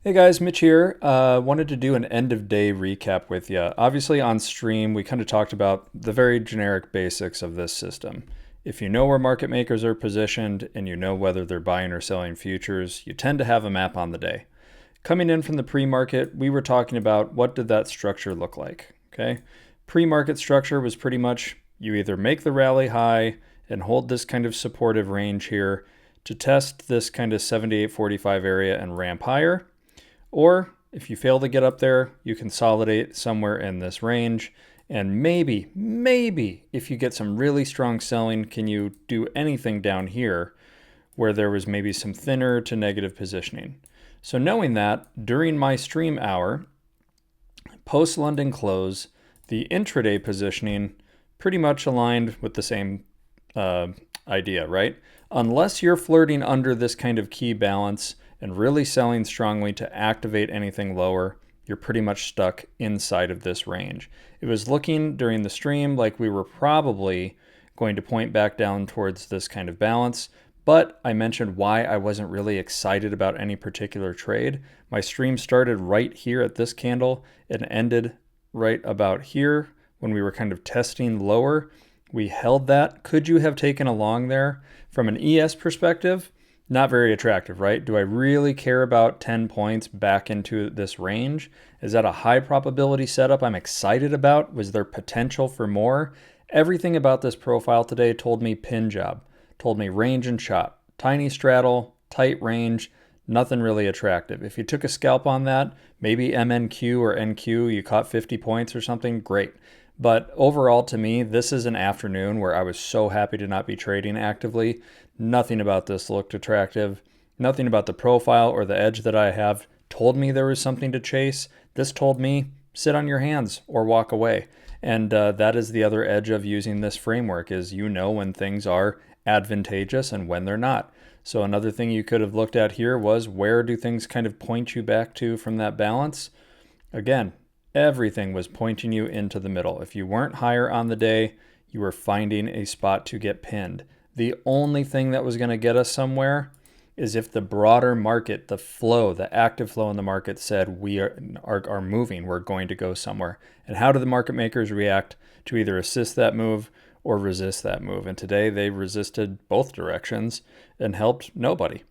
Hey guys, Mitch here. Wanted to do an end of day recap with you. Obviously, on stream, we kind of talked about the very generic basics of this system. If you know where market makers are positioned and you know whether they're buying or selling futures, you tend to have a map on the day. Coming in from the pre-market, we were talking about what did that structure look like. Okay, pre-market structure was pretty much you either make the rally high and hold this kind of supportive range here to test this kind of 78.45 area and ramp higher, or if you fail to get up there, you consolidate somewhere in this range. And maybe if you get some really strong selling, can you do anything down here where there was maybe some thinner to negative positioning? So knowing that, during my stream hour, post London close, the intraday positioning pretty much aligned with the same idea, right? Unless you're flirting under this kind of key balance and really selling strongly to activate anything lower, you're pretty much stuck inside of this range. It was looking during the stream like we were probably going to point back down towards this kind of balance, but I mentioned why I wasn't really excited about any particular trade. My stream started right here at this candle and ended right about here when we were kind of testing lower. We held that. Could you have taken a long there? From an ES perspective, not very attractive, right? Do I really care about 10 points back into this range? Is that a high probability setup I'm excited about? Was there potential for more? Everything about this profile today told me pin job, told me range and shot, tiny straddle, tight range, nothing really attractive. If you took a scalp on that, maybe MNQ or NQ, you caught 50 points or something, great. But overall, to me, this is an afternoon where I was so happy to not be trading actively. Nothing about this looked attractive. Nothing about the profile or the edge that I have told me there was something to chase. This told me sit on your hands or walk away. And that is the other edge of using this framework is you know when things are advantageous and when they're not. So another thing you could have looked at here was where do things kind of point you back to from that balance? Again, everything was pointing you into the middle. If you weren't higher on the day, you were finding a spot to get pinned. The only thing that was going to get us somewhere is if the broader market, the flow, the active flow in the market said we are moving, we're going to go somewhere. And how do the market makers react to either assist that move or resist that move? And today they resisted both directions and helped nobody.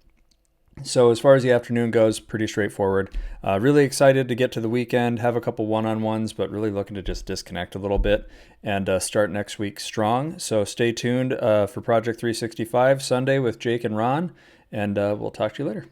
So as far as the afternoon goes, pretty straightforward. Really excited to get to the weekend, have a couple one-on-ones, but really looking to just disconnect a little bit and start next week strong. So stay tuned for Project 365 Sunday with Jake and Ron, and we'll talk to you later.